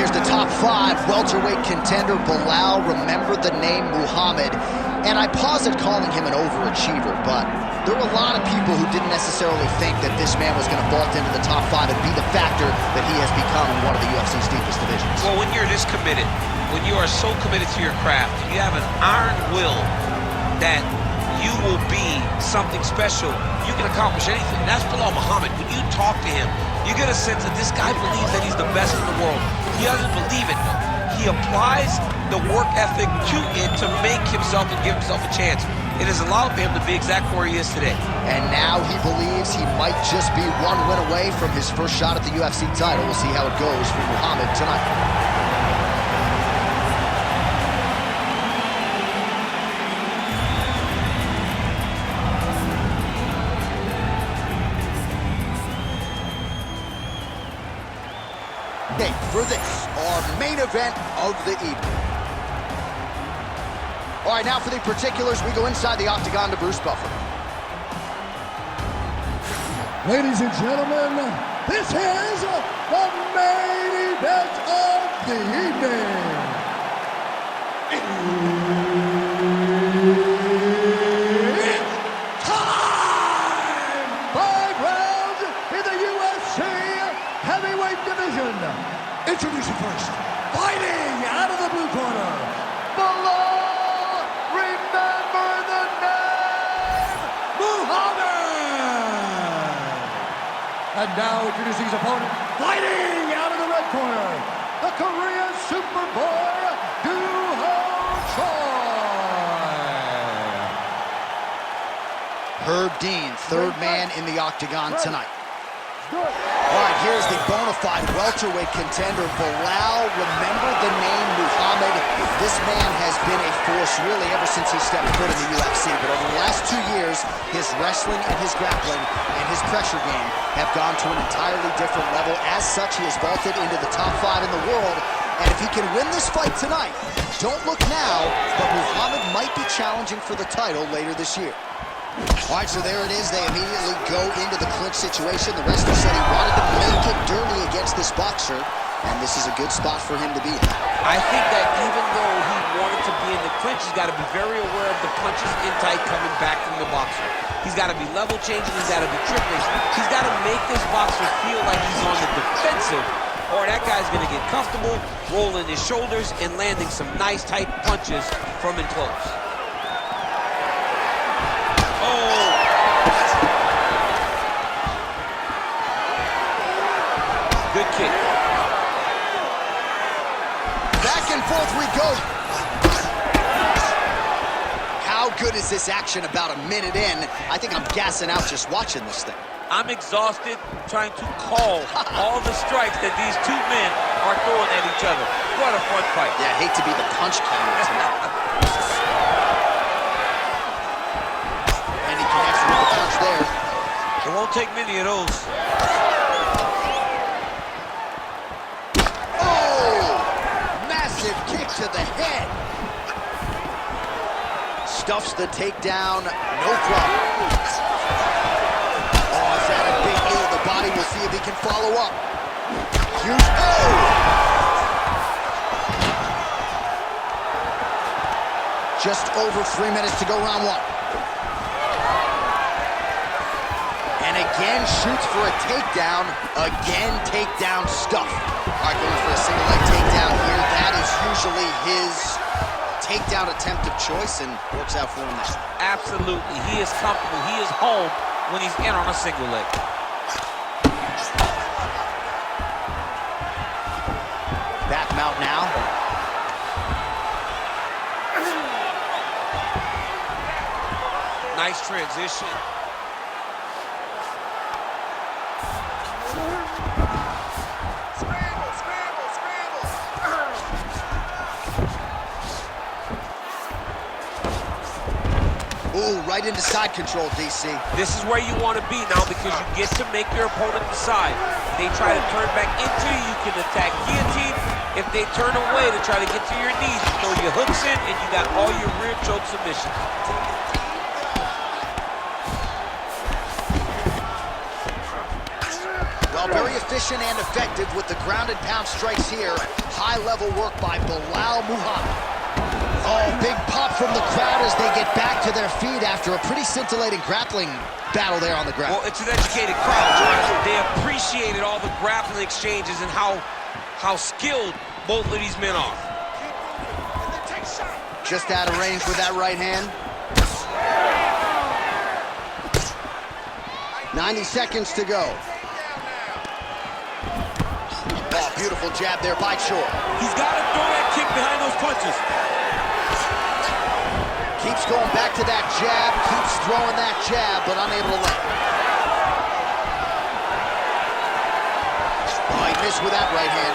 here's the top 5 welterweight contender, Belal. Remember the name Muhammad. And I pause at calling him an overachiever, but there were a lot of people who didn't necessarily think that this man was going to vault into the top 5 and be the factor that he has become in one of the UFC's deepest divisions. Well, when you're this committed, when you are so committed to your craft, you have an iron will that you will be something special. You can accomplish anything. That's Belal Muhammad. When you talk to him, you get a sense that this guy believes that he's the best in the world. He doesn't believe it, though. He applies the work ethic to it to make himself and give himself a chance. It has allowed him to be exactly where he is today. And now he believes he might just be one win away from his first shot at the UFC title. We'll see how it goes for Muhammad tonight. For this, our main event of the evening. All right, now for the particulars, we go inside the octagon to Bruce Buffer. Ladies and gentlemen, this is the main event of the evening. It's time! 5 rounds in the UFC heavyweight division. Introducing first, fighting out of the blue corner, Belal, remember the name, Muhammad. And now introducing his opponent, fighting out of the red corner, the Korean Superboy, Herb Dean, third man in the octagon tonight. All right, here's the bona fide welterweight contender, Belal. Remember the name Muhammad. This man has been a force really ever since he stepped foot in the UFC. But over the last 2 years, his wrestling and his grappling and his pressure game have gone to an entirely different level. As such, he has vaulted into the top 5 in the world. And if he can win this fight tonight, don't look now, but Muhammad might be challenging for the title later this year. All right, so there it is. They immediately go into the clinch situation. The wrestler said he wanted to make it dirty against this boxer, and this is a good spot for him to be in. I think that even though he wanted to be in the clinch, he's got to be very aware of the punches in tight coming back from the boxer. He's got to be level changing. He's got to be tripling. He's got to make this boxer feel like he's on the defensive, or that guy's going to get comfortable, rolling his shoulders, and landing some nice tight punches from in close. Good kick. Back and forth we go. How good is this action about a minute in? I think I'm gassing out just watching this thing. I'm exhausted trying to call all the strikes that these two men are throwing at each other. What a fun fight. Yeah, I hate to be the punch counter tonight. And he connects with the punch there. It won't take many of those. Kick to the head. Stuffs the takedown, no problem. Oh, is that a big knee to the body? We'll see if he can follow up. Huge, oh! Just over 3 minutes to go, round 1. And again shoots for a takedown. Again, takedown stuff. All right, going for a single leg takedown here. That is usually his takedown attempt of choice, and works out for him there. Absolutely. He is comfortable. He is home when he's in on a single leg. Back him out now. Nice transition. Ooh, right into side control, DC. This is where you want to be now because you get to make your opponent decide. If they try to turn back into you, you can attack guillotine. If they turn away to try to get to your knees, you throw your hooks in, and you got all your rear choke submissions. Well, very efficient and effective with the ground and pound strikes here. High-level work by Bilal Muhammad. Oh, big pop from the crowd as they get back to their feet after a pretty scintillating grappling battle there on the ground. Well, it's an educated crowd, John. They appreciated all the grappling exchanges and how skilled both of these men are. Just out of range with that right hand. 90 seconds to go. Oh, beautiful jab there by Chor. He's got to throw that kick behind those punches. Keeps going back to that jab, keeps throwing that jab, but unable to let. Oh, he missed with that right hand.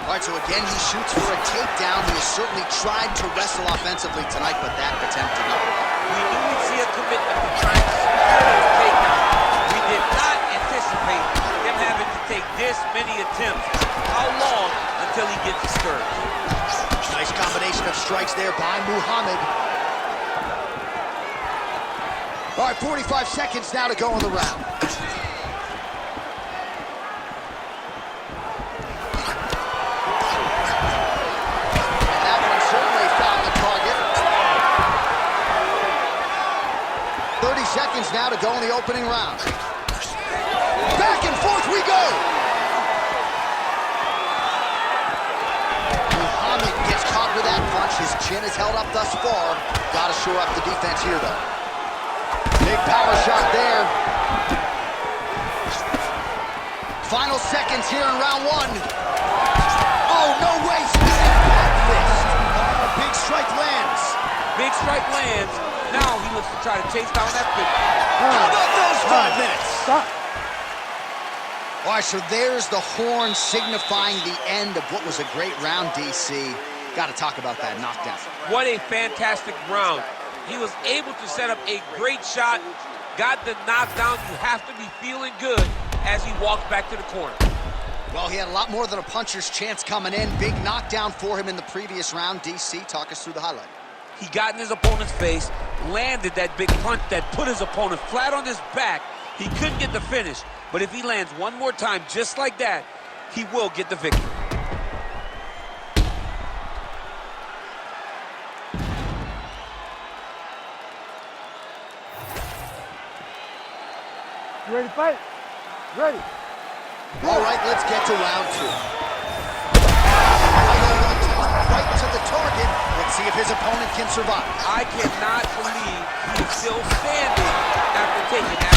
All right, so again, he shoots for a takedown. He has certainly tried to wrestle offensively tonight, but that attempt did not work. We knew we'd see a commitment to trying to secure his takedown. We did not anticipate him having to take this many attempts. How long until he gets discouraged? Nice combination of strikes there by Muhammad. All right, 45 seconds now to go in the round. And that one certainly found the target. 30 seconds now to go in the opening round. Back and forth we go. Muhammad gets caught with that punch. His chin is held up thus far. Got to shore up the defense here, though. Big power shot there. Final seconds here in round one. Oh, no way. Big strike lands. Big strike lands. Now he looks to try to chase down that big. How about those 5 minutes? Stop. All right, so there's the horn signifying the end of what was a great round, DC. Got to talk about that knockdown. What a fantastic round. He was able to set up a great shot, got the knockdown. You have to be feeling good as he walked back to the corner. Well, he had a lot more than a puncher's chance coming in. Big knockdown for him in the previous round. DC, talk us through the highlight. He got in his opponent's face, landed that big punch that put his opponent flat on his back. He couldn't get the finish, but if he lands one more time just like that, he will get the victory. You ready to fight? Ready. All right, let's get to round two. Right to the target. Let's see if his opponent can survive. I cannot believe he's still standing after taking that.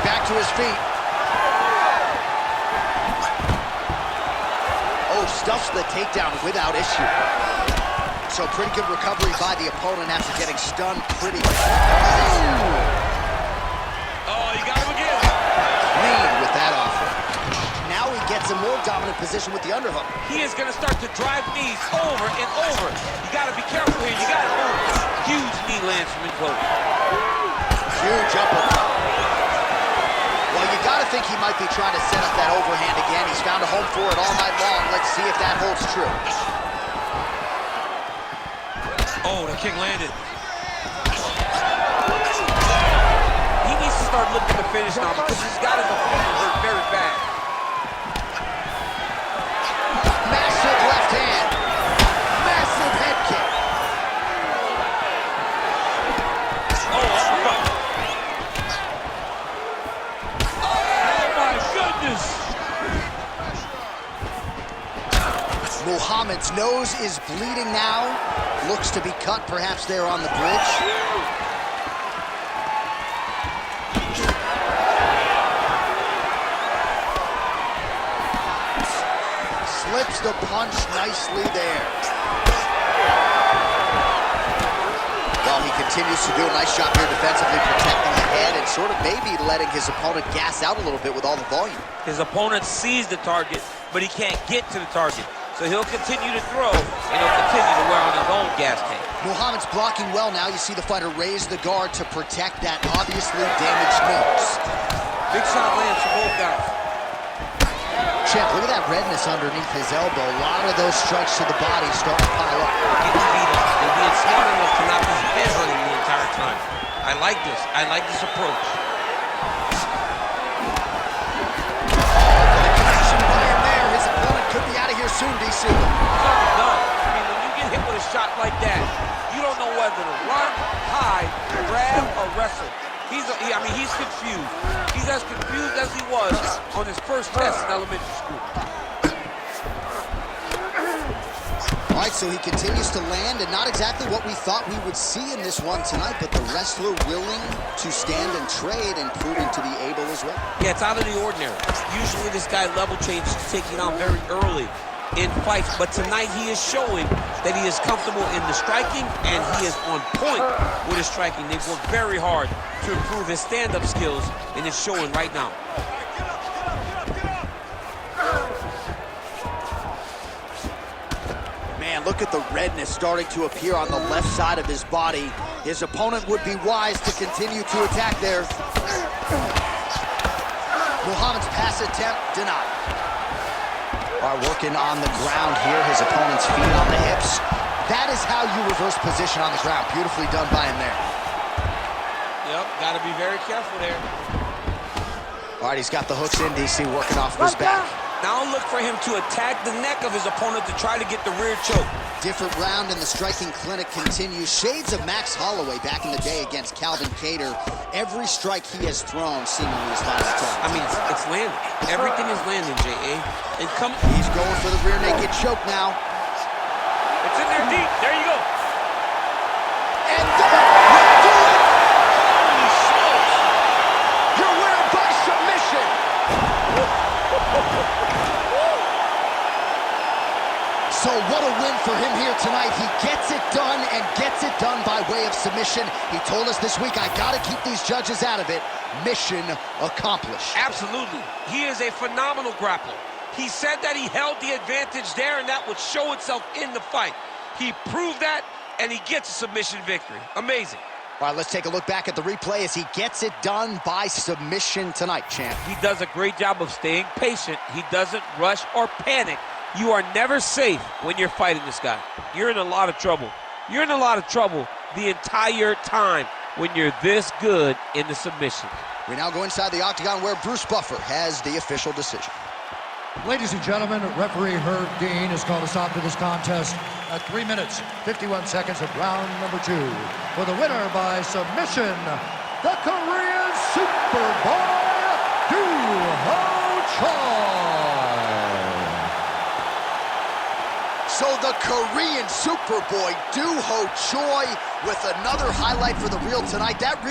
Back to his feet. Oh, stuffs the takedown without issue. So pretty good recovery by the opponent after getting stunned pretty quick. With that offer. Now he gets a more dominant position with the underhook. He is going to start to drive knees over and over. You got to be careful here. You got to move. Huge knee lands from in close. Huge uppercut. Well, you got to think he might be trying to set up that overhand again. He's found a home for it all night long. Let's see if that holds true. Oh, the kick landed. Start looking to finish now because he's got his opponent hurt very bad. Massive left hand. Massive head kick. Oh, uppercut. Oh, my goodness. Muhammad's nose is bleeding now. Looks to be cut perhaps there on the bridge. Slips the punch nicely there. Well, he continues to do a nice job here defensively, protecting the head and sort of maybe letting his opponent gas out a little bit with all the volume. His opponent sees the target, but he can't get to the target. So he'll continue to throw, and he'll continue to wear on his own gas tank. Muhammad's blocking well now. You see the fighter raise the guard to protect that obviously damaged nose. Big shot lands for both guys. Champ, look at that redness underneath his elbow. A lot of those strikes to the body start to pile up. Getting beat up. They're being smart enough to not be head hunting the entire time. I I like this. I like this approach. His opponent could be out of here soon, DC. Done. I mean, when you get hit with a shot like that, you don't know whether to run, hide, grab, or wrestle. He's confused. He's as confused as he was on his first test in elementary school. All right, so he continues to land, and not exactly what we thought we would see in this one tonight, but the wrestler willing to stand and trade and proving to be able as well. Yeah, it's out of the ordinary. Usually this guy level changes to taking on very early in fights, but tonight he is showing that he is comfortable in the striking, and he is on point with his striking. They've worked very hard to improve his stand-up skills, and it's showing right now. Man, look at the redness starting to appear on the left side of his body. His opponent would be wise to continue to attack there. Muhammad's pass attempt denied. Are working on the ground here. His opponent's feet on the hips. That is how you reverse position on the ground. Beautifully done by him there. Yep, got to be very careful there. All right, he's got the hooks in, DC, working off of his back. Now look for him to attack the neck of his opponent to try to get the rear choke. Different round in the striking clinic continues. Shades of Max Holloway back in the day against Calvin Kattar. Every strike he has thrown seemingly is fast. I mean, it's landing. Everything is landing, J.A. And he's going for the rear naked choke now. It's in there deep. There you go. And that will do it! Holy smokes! Your winner by submission! So what a win for him here tonight. He gets it done and gets it done by way of submission. He told us this week, I gotta keep these judges out of it. Mission accomplished. Absolutely. He is a phenomenal grappler. He said that he held the advantage there and that would show itself in the fight. He proved that and he gets a submission victory. Amazing. All right, let's take a look back at the replay as he gets it done by submission tonight, champ. He does a great job of staying patient. He doesn't rush or panic. You are never safe when you're fighting this guy. You're in a lot of trouble. You're in a lot of trouble the entire time when you're this good in the submission. We now go inside the octagon where Bruce Buffer has the official decision. Ladies and gentlemen, referee Herb Dean has called a stop to this contest at 3 minutes, 51 seconds of round number 2. For the winner by submission, the Korean Superboy, Choi. So the Korean Superboy, Ho Choi, with another highlight for the reel tonight. That